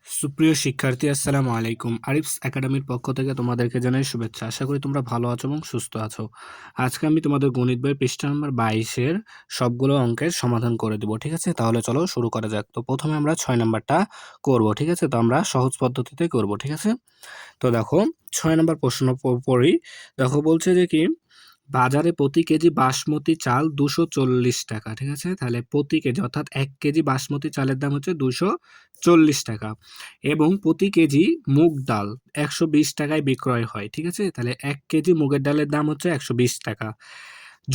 সুপ্রিয় শিক্ষার্থী, আসসালামু আলাইকুম। আরিফস একাডেমির পক্ষ থেকে তোমাদেরকে জানাই শুভেচ্ছা। আশা করি তোমরা ভালো আছো এবং সুস্থ আছো। আজকে আমি তোমাদের গণিত বই পৃষ্ঠা নম্বর 22-এর সবগুলো অঙ্কের সমাধান করে দেবো, ঠিক আছে? তাহলে চলো শুরু করা যাক। তো প্রথমে আমরা 6 নাম্বারটা করব, ঠিক আছে? তো আমরা সহজ পদ্ধতিতে করব, ঠিক আছে? তো দেখো 6 নাম্বার প্রশ্ন পড়ি। দেখো বলছে যে কি, বাজারে প্রতি কেজি বাসমতি চাল 240 টাকা, ঠিক আছে? তাহলে প্রতি কেজি অর্থাৎ 1 কেজি বাসমতি চালের দাম হচ্ছে 240 টাকা এবং প্রতি কেজি মুগ ডাল 120 টাকায় বিক্রয় হয়, ঠিক আছে? তাহলে 1 কেজি মুগের ডালের দাম হচ্ছে 120 টাকা।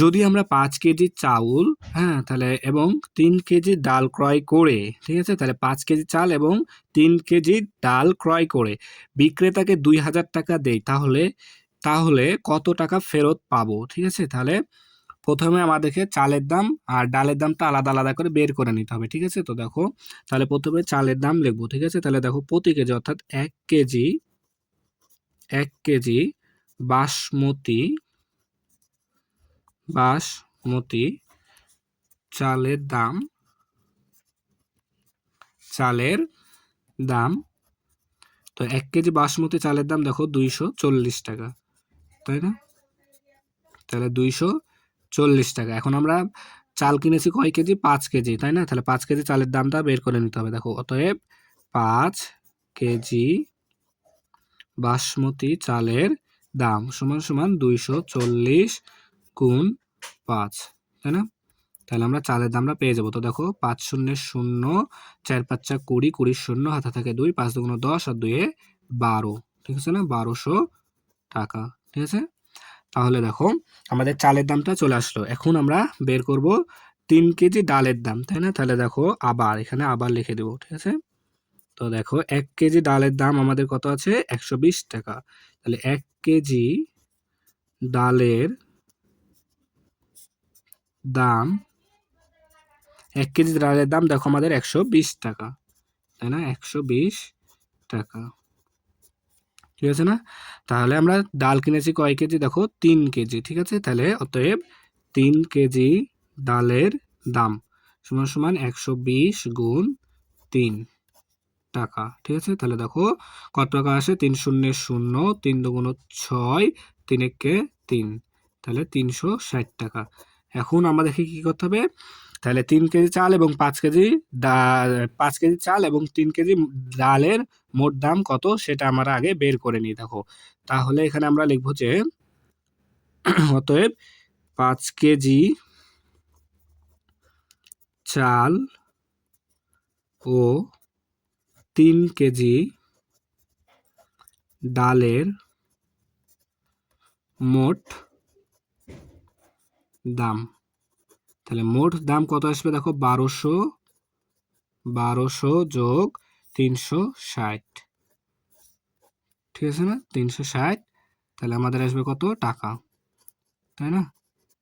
যদি আমরা 5 কেজি চাউল, হ্যাঁ, তাহলে এবং 3 কেজি ডাল ক্রয় করে, ঠিক আছে? তাহলে 5 কেজি চাল এবং 3 কেজি ডাল ক্রয় করে বিক্রেতাকে 2000 টাকা দেই, তাহলে তাহলে কত টাকা ফেরত পাবো, ঠিক আছে? তাহলে প্রথমে আমাদেরকে চালের দাম আর ডালের দামটা আলাদা আলাদা করে বের করে নিতে হবে, ঠিক আছে? তো দেখো তাহলে প্রথমে চালের দাম লিখবো, ঠিক আছে? তাহলে দেখো প্রতি কেজি অর্থাৎ 1 কেজি বাসমতি বাসমতি চালের দাম, তো 1 কেজি বাসমতি চালের দাম দেখো 240 টাকা, তাই না? তাহলে 240 টাকা। এখন আমরা চাল কিনেছি কয় কেজি? 5 কেজি, তাই না? তাহলে 5 কেজি চালের দামটা বের করে নিতে হবে। দেখো অতএব 5 কেজি বাসমতি চালের দাম সমান সমান 240 গুণ 5, তাই না? তাহলে আমরা চালের দামটা পেয়ে যাবো। তো দেখো 5 শূন্যের 0, 4 5 20, 20 শূন্য, হাতে থাকে 2, 5 দুগুণ 10 আর 2 12, ঠিক আছে না? 1200 টাকা, ঠিক আছে? তাহলে দেখো আমাদের চালের দামটা চলে আসলো। এখন আমরা বের করব 3 কেজি ডালের দাম, তাই না? তাহলে দেখো আবার এখানে আবার লিখে দেবো, ঠিক আছে? তো দেখো 1 কেজি ডালের দাম আমাদের কত আছে? 120 টাকা। তাহলে 1 কেজি ডালের দাম 1 কেজি ডালের দাম দেখো আমাদের 120 টাকা, তাই না? 120 টাকা, ঠিক আছে না? তাহলে আমরা ডাল কিনেছি কয় কেজি? দেখো 3 কেজি, ঠিক আছে? তাহলে অতএব 3 কেজি ডালের দাম সমান সমান 120 গুণ 3 টাকা, ঠিক আছে? তাহলে দেখো কত টাকা আসে? 3 শূন্যের 0, 3 দুগুণ 6, 3 একে 3, তাহলে 360 টাকা। এখন আমাদেরকে কি করতে হবে? তাহলে 3 কেজি চাল এবং 5 কেজি ডাল, 5 কেজি চাল এবং 3 কেজি ডালের মোট দাম কত সেটা আমরা আগে বের করে নিই। দেখো তাহলে এখানে আমরা লিখবো যে অতএব 5 কেজি চাল ও 3 কেজি ডালের মোট দাম, তাহলে মোট দাম কত আসবে? দেখো 1200 যোগ 360, ঠিক আছে না? 360, তাহলে আমাদের আসবে কত টাকা, তাই না?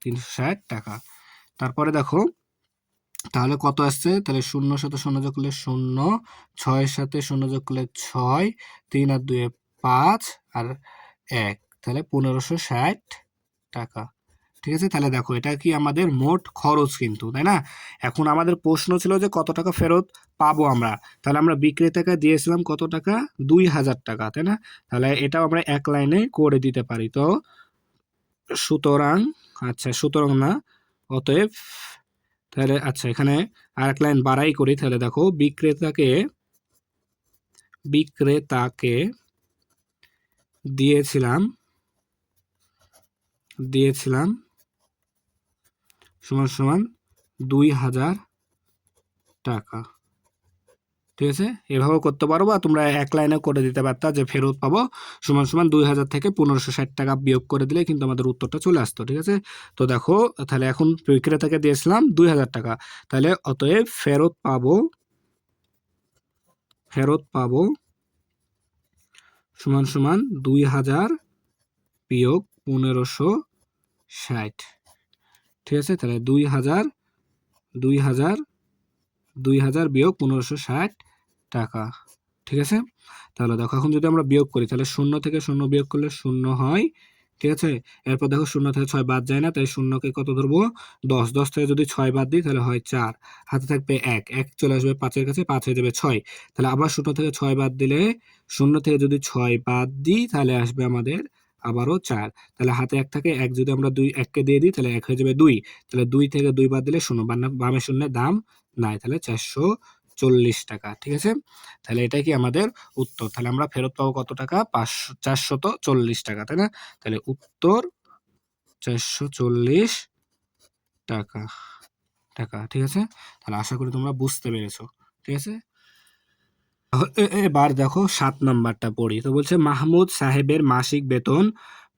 360 টাকা। তারপরে দেখো তাহলে কত আসছে? তাহলে 0 সাথে 0 যোগ করলে 0, 6 সাথে 0 যোগ করলে 6, 3 আর 2 5 আর 1, তাহলে 1560 টাকা, ঠিক আছে? তাহলে দেখো এটা কি আমাদের মোট খরচ কিন্তু, তাই না? এখন আমাদের প্রশ্ন ছিল যে কত টাকা ফেরত পাবো আমরা। তাহলে আমরা বিক্রেতাকে দিয়েছিলাম কত টাকা? 2000 টাকা, তাই না? তাহলে এটাও আমরা এক লাইনে করে দিতে পারি। তো সুতরাং, আচ্ছা সুতরাং না, অতএব, তাহলে আচ্ছা এখানে আর এক লাইন বাড়াই করি। তাহলে দেখো বিক্রেতাকে দিয়েছিলাম সমান সমান 2000 টাকা, ঠিক আছে? এভাবেও করতে পারো বা তোমরা এক লাইনে করে দিতে পারতা যে ফেরত পাবো সমান সমান 2000 থেকে 1560 টাকা বিয়োগ করে দিলে কিন্তু আমাদের উত্তরটা চলে আসতো, ঠিক আছে? তো দেখো তাহলে এখন বিক্রেতাকে দিয়েছিলাম 2000 টাকা, তাহলে অতএব ফেরত পাবো সমান সমান 2000 বিয়োগ 1560, ঠিক আছে? তাহলে 2000 বিয়োগ 1560 টাকা, ঠিক আছে? তাহলে দেখো এখন যদি আমরা বিয়োগ করি তাহলে 0 থেকে 0 বিয়োগ করলে 0 হয়, ঠিক আছে। এরপর দেখো 0 থেকে 6 বাদ যায় না, তাই শূন্যকে কত ধরবো? 10। 10 থেকে যদি 6 বাদ দিই তাহলে হয় 4, হাতে থাকবে 1, 1 চলে আসবে 5-এর কাছে, 5 হয়ে যাবে 6। তাহলে আবার 0 থেকে 6 বাদ দিলে, 0 থেকে যদি 6 বাদ দিই তাহলে আসবে আমাদের আবারও 4। তাহলে হাতে 1 থাকে, 1 যদি আমরা 1 কে দিয়ে দিই তাহলে 1 হয়ে যাবে 2। তাহলে 2 থেকে 2 বাদ দিলে 0, বামে শূন্যের দাম নাই, তাহলে 440 টাকা। ঠিক আছে, তাহলে এটাই কি আমাদের উত্তর। তাহলে আমরা ফেরত পাবো কত টাকা? 440 টাকা, তাই না? তাহলে উত্তর 440 টাকা। ঠিক আছে, তাহলে আশা করি তোমরা বুঝতে পেরেছো। ঠিক আছে, এবার দেখো 7 নাম্বারটা পড়ি। তো বলছে মাহমুদ সাহেবের মাসিক বেতন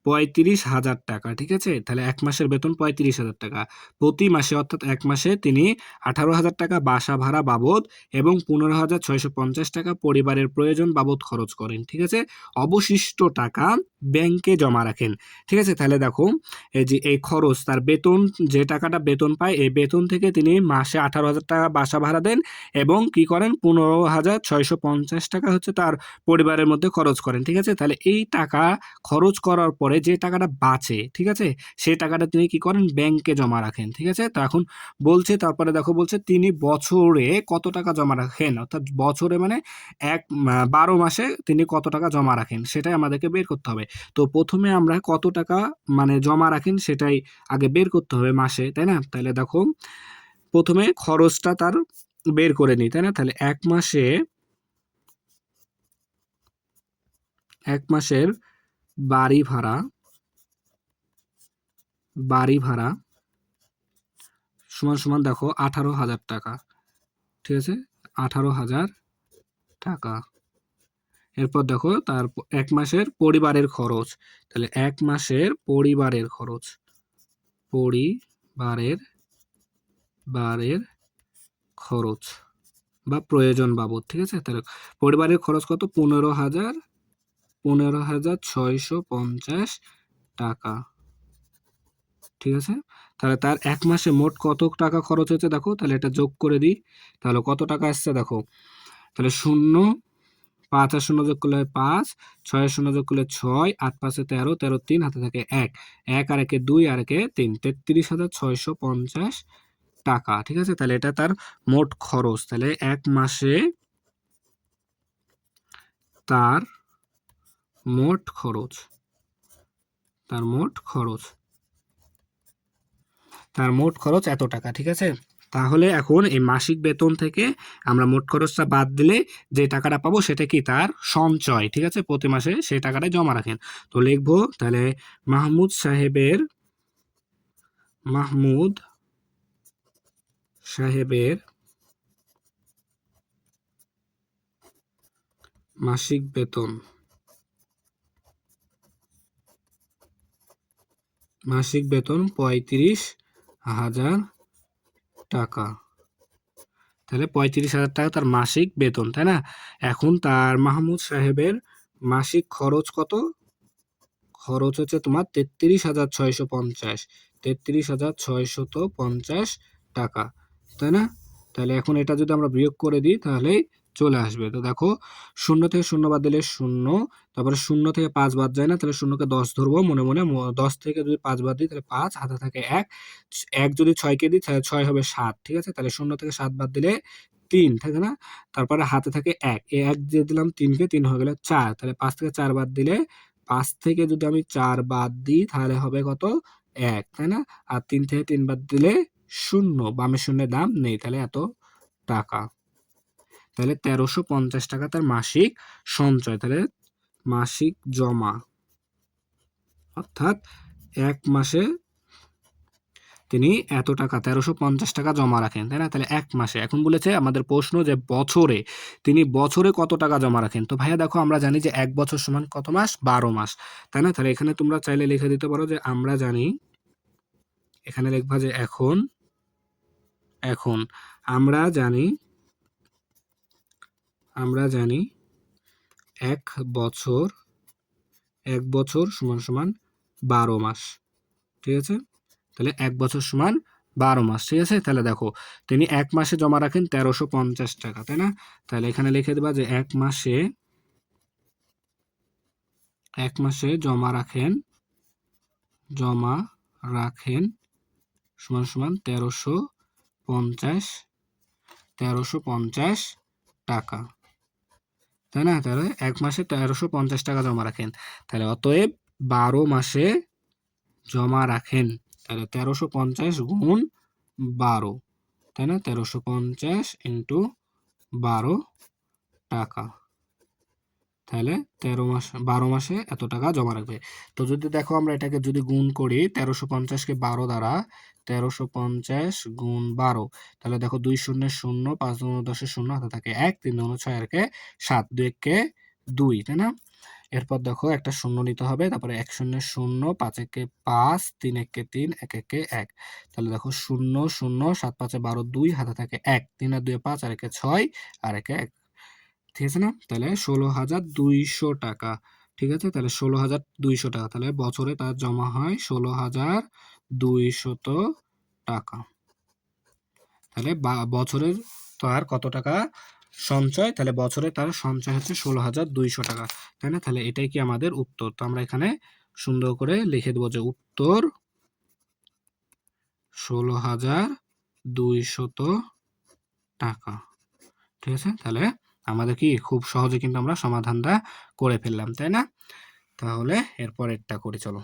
35,000 টাকা। ঠিক আছে, তাহলে এক মাসের বেতন 35,000 টাকা। প্রতি মাসে অর্থাৎ এক মাসে তিনি 18,000 টাকা বাসা ভাড়া বাবদ এবং 15,650 টাকা পরিবারের প্রয়োজন বাবদ খরচ করেন। ঠিক আছে, অবশিষ্ট টাকা ব্যাংকে জমা রাখেন। ঠিক আছে, তাহলে দেখো এই যে এই খরচ, তার বেতন, যে টাকাটা বেতন পায় এই বেতন থেকে তিনি মাসে 18,000 টাকা বাসা ভাড়া দেন এবং কি করেন 15,650 টাকা হচ্ছে তার পরিবারের মধ্যে খরচ করেন। ঠিক আছে, তাহলে এই টাকা খরচ করার পরে যে টাকাটা বাঁচে, ঠিক আছে, সেই টাকাটা তিনি কি করেন? ব্যাংকে জমা রাখেন। ঠিক আছে, তো এখন বলছে, তারপরে দেখো বলছে তিনি বছরে কত টাকা জমা রাখেন, অর্থাৎ বছরে মানে 12 মাসে তিনি কত টাকা জমা রাখেন সেটাই আমাদেরকে বের করতে হবে। তো প্রথমে আমরা কত টাকা মানে জমা রাখেন সেটাই আগে বের করতে হবে মাসে, তাই না? তাহলে দেখো প্রথমে খরচটা তার বের করে নিই, তাই না? তাহলে এক মাসের বাড়ি ভাড়া সমান সমান দেখো 18,000 টাকা। ঠিক আছে, 18,000 টাকা। এরপর দেখো তার এক মাসের পরিবারের খরচ, তাহলে এক মাসের পরিবারের বারের খরচ বা প্রয়োজন বাবদ। ঠিক আছে, তাহলে পরিবারের খরচ কত? 15,650 টাকা। ঠিক আছে, তাহলে তার এক মাসে মোট কত টাকা খরচ হয়েছে দেখো, তাহলে এটা যোগ করে দিই, তাহলে কত টাকা আসছে দেখো। তাহলে 0, 5 আর 0 যোগ করলে হয় 5, 6 আর 0 যোগ করলে 6, 8 5 13, 13 3 হাতে থাকে 1, 1 আর 1 2 আর 1 3, 33,650 টাকা। ঠিক আছে, তাহলে এটা তার মোট খরচ। তাহলে এক মাসে তার মোট খরচ এত টাকা। ঠিক আছে, তাহলে এখন এই মাসিক বেতন থেকে আমরা মোট খরচটা বাদ দিলে যে টাকাটা পাবো সেটা কি? তার সঞ্চয়। ঠিক আছে, প্রতি মাসে সেই টাকাটা জমা রাখেন। তো লিখবো তাহলে মাহমুদ সাহেবের মাসিক বেতন 35,000 টাকা। তাহলে 35,000 টাকা তার মাসিক বেতন, তাই না? এখন তার মাহমুদ সাহেবের মাসিক খরচ কত? খরচ হচ্ছে তোমার 33,650 টাকা, তাই না? তাহলে এখন এটা যদি আমরা বিয়োগ করে দিই তাহলে চলে আসবে। তো দেখো 0 থেকে 0 বাদ দিলে 0, তারপরে 0 থেকে 5 বাদ যায় না, তাহলে 0কে 10 ধরবো মনে মনে, 10 থেকে যদি 5 বাদ দিই তাহলে 5, হাতে থাকে 1, 1 যদি 6 কে দিই তাহলে 6 হবে 7। ঠিক আছে, তাহলে 0 থেকে 7 বাদ দিলে 3 থাকে না, তারপরে হাতে থাকে 1, 1 দিয়ে দিলাম 3কে, 3 হয়ে গেল 4, তাহলে 5 থেকে 4 বাদ দিলে, 5 থেকে যদি আমি 4 বাদ দিই তাহলে হবে কত? 1, তাই না? আর 3 থেকে 3 বাদ দিলে 0, বামে শূন্যের দাম নেই, তাহলে এত টাকা। তাহলে 1350 টাকা তার মাসিক সঞ্চয়, তাহলে মাসিক জমা, অর্থাৎ এক মাসে তিনি এত টাকা 1350 টাকা জমা রাখেন, তাই না? তাহলে এক মাসে। এখন বলেছে আমাদের প্রশ্ন যে বছরে তিনি বছরে কত টাকা জমা রাখেন। তো ভাইয়া দেখো আমরা জানি যে এক বছর সমান কত মাস? 12 মাস, তাই না? তাহলে এখানে তোমরা চাইলে লিখে দিতে পারো যে আমরা জানি, এখানে লিখবা যে এখন আমরা জানি এক বছর সমান সমান 12 মাস। ঠিক আছে, তাহলে এক বছর সমান 12 মাস। ঠিক আছে, তাহলে দেখো তিনি এক মাসে জমা রাখেন 1350 টাকা, তাই না? তাহলে এখানে লিখে দেবা যে এক মাসে জমা রাখেন জমা রাখেন সমান সমান 1350 টাকা, তাই না? তাহলে 1 মাসে 1350 টাকা জমা রাখেন। তাহলে অতএব 12 মাসে জমা রাখেন। তাহলে 1350 গুণ 12, তাই না? 1350 ইন্টু 12 টাকা। তাহলে 12 মাসে এত টাকা জমা রাখবে। তো যদি দেখো আমরা এটাকে যদি গুণ করি 1350 কে 12 দ্বারা, 1350 গুণ 12, তাহলে দেখো 2 শূন্যের 0, 5 দুগুণে 10 এর 0, হাতে থাকে 1, 3 দুগুণে 6 আর একে 7, 2 একে 2, তাই না? এরপর দেখো একটা শূন্য নিতে হবে, তারপরে 1 শূন্যের 0, 5 একে 5, 3 একে 3, 1 একে 1। তাহলে দেখো 0 0, 7 5 12, 2, হাতে থাকে 1, 3 আর 2 5 আর একে 6 আর একে 1। ঠিক আছে না? তাহলে 16,200 টাকা। ঠিক আছে? তাহলে 16,200 টাকা। তাহলে বছরে তার জমা হয় 16,200 টাকা। তাহলে বছরের তার কত টাকা সঞ্চয়? তাহলে বছরে তার সঞ্চয় হচ্ছে 16,200 টাকা। তাই না? তাহলে এটাই কি আমাদের উত্তর? তো আমরা এখানে সুন্দর করে লিখে দেবো যে উত্তর 16,200 টাকা। ঠিক আছে? তাহলে আমাদের কি খুব সহজে কিন্তু আমরা সমাধানটা করে ফেললাম, তাই না? তাহলে এরপরেরটা করি চলো।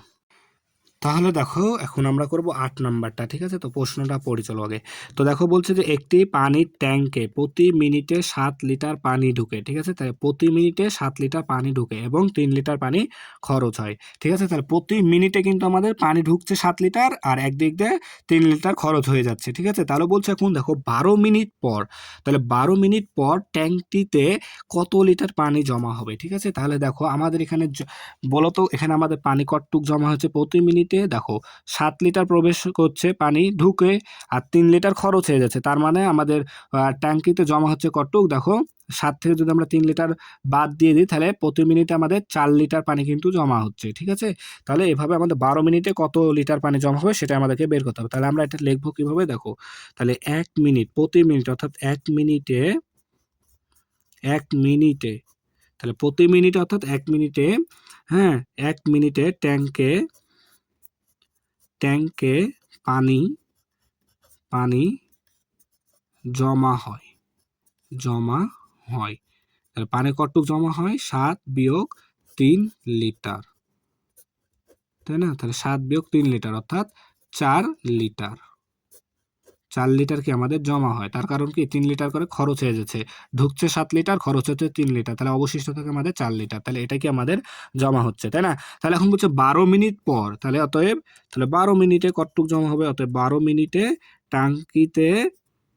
তাহলে দেখো এখন আমরা করব 8 নাম্বারটা। ঠিক আছে? তো প্রশ্নটা পড়ি চলো আগে। তো দেখো বলছে যে একটি পানির ট্যাঙ্কে প্রতি মিনিটে 7 লিটার পানি ঢুকে। ঠিক আছে? তাই প্রতি মিনিটে 7 লিটার পানি ঢুকে এবং 3 লিটার পানি খরচ হয়। ঠিক আছে? তাহলে প্রতি মিনিটে কিন্তু আমাদের পানি ঢুকছে 7 লিটার আর একদিক দিয়ে 3 লিটার খরচ হয়ে যাচ্ছে। ঠিক আছে? তাহলে বলছে এখন দেখো 12 মিনিট পর, তাহলে 12 মিনিট পর ট্যাঙ্কটিতে কত লিটার পানি জমা হবে। ঠিক আছে? তাহলে দেখো আমাদের এখানে বলো তো এখানে আমাদের পানি কতটুক জমা হচ্ছে প্রতি মিনিটে? দেখো 7 লিটার প্রবেশ করছে পানি ঢুকে আর 3 লিটার খরচ হয়ে যাচ্ছে। তার মানে আমাদের ট্যাঙ্কিতে জমা হচ্ছে কতটুক? দেখো 7 থেকে যদি আমরা 3 লিটার বাদ দিয়ে দিই তাহলে প্রতি মিনিটে আমাদের 4 লিটার পানি কিন্তু জমা হচ্ছে। ঠিক আছে? তাহলে এভাবে আমাদের 12 মিনিটে কত লিটার পানি জমা হবে সেটা আমাদেরকে বের করতে হবে। তাহলে আমরা এটা লিখবো কিভাবে? দেখো তাহলে 1 মিনিট প্রতি মিনিট অর্থাৎ 1 মিনিটে তাহলে প্রতি মিনিটে অর্থাৎ 1 মিনিটে, হ্যাঁ, 1 মিনিটে ট্যাঙ্কে পানি জমা হয়। তাহলে পানি কতটুক জমা হয়? 7 বিয়োগ 3 লিটার, তাই না? তাহলে 7 বিয়োগ 3 লিটার অর্থাৎ 4 লিটার। 4 লিটার কি আমাদের জমা হয়। তার কারণ কি 3 লিটার করে খরচ হয়ে যাচ্ছে। ঢুকছে 7 লিটার, খরচ হচ্ছে 3 লিটার। তাহলে অবশিষ্ট থাকে আমাদের 4 লিটার। তাহলে এটা কি আমাদের জমা হচ্ছে, তাই না? তাহলে এখন বলছে 12 মিনিট পর। তাহলে অতএব 12 মিনিটে কতটুক জমা হবে? অতএব 12 মিনিটে ট্যাঙ্কিতে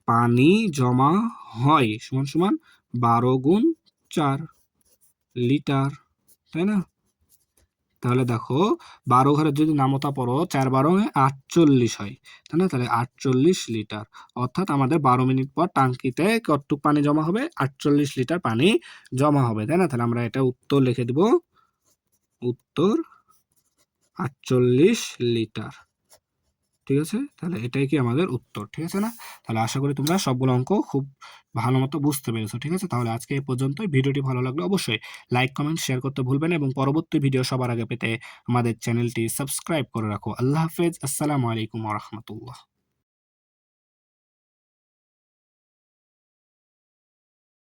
পানি জমা হয় সমান সমান 12 গুণ 4 লিটার, তাই না? তাহলে দেখো 12 ঘরে যদি নামতা পড়ো 4 12 48 হয়, তাই না? তাহলে 48 লিটার অর্থাৎ আমাদের 12 মিনিট পর ট্যাঙ্কিতে কতটুক পানি জমা হবে? 48 লিটার পানি জমা হবে, তাই না? তাহলে আমরা এটা উত্তর লিখে দেব, উত্তর 48 লিটার। ঠিক আছে? তাহলে এটাই কি আমাদের উত্তর। ঠিক আছে না? তাহলে আশা করি তোমরা সবগুলো অঙ্ক খুব ভালো মতো বুঝতে পেরেছো। ঠিক আছে? তাহলে আজকে এই পর্যন্তই। ভিডিওটি ভালো লাগলে অবশ্যই লাইক, কমেন্ট, শেয়ার করতে ভুলবেন এবং পরবর্তী ভিডিও সবার আগে পেতে আমাদের চ্যানেলটি সাবস্ক্রাইব করে রাখো। আল্লাহ হাফেজ। আসসালামু আলাইকুম ওয়া রাহমাতুল্লাহ।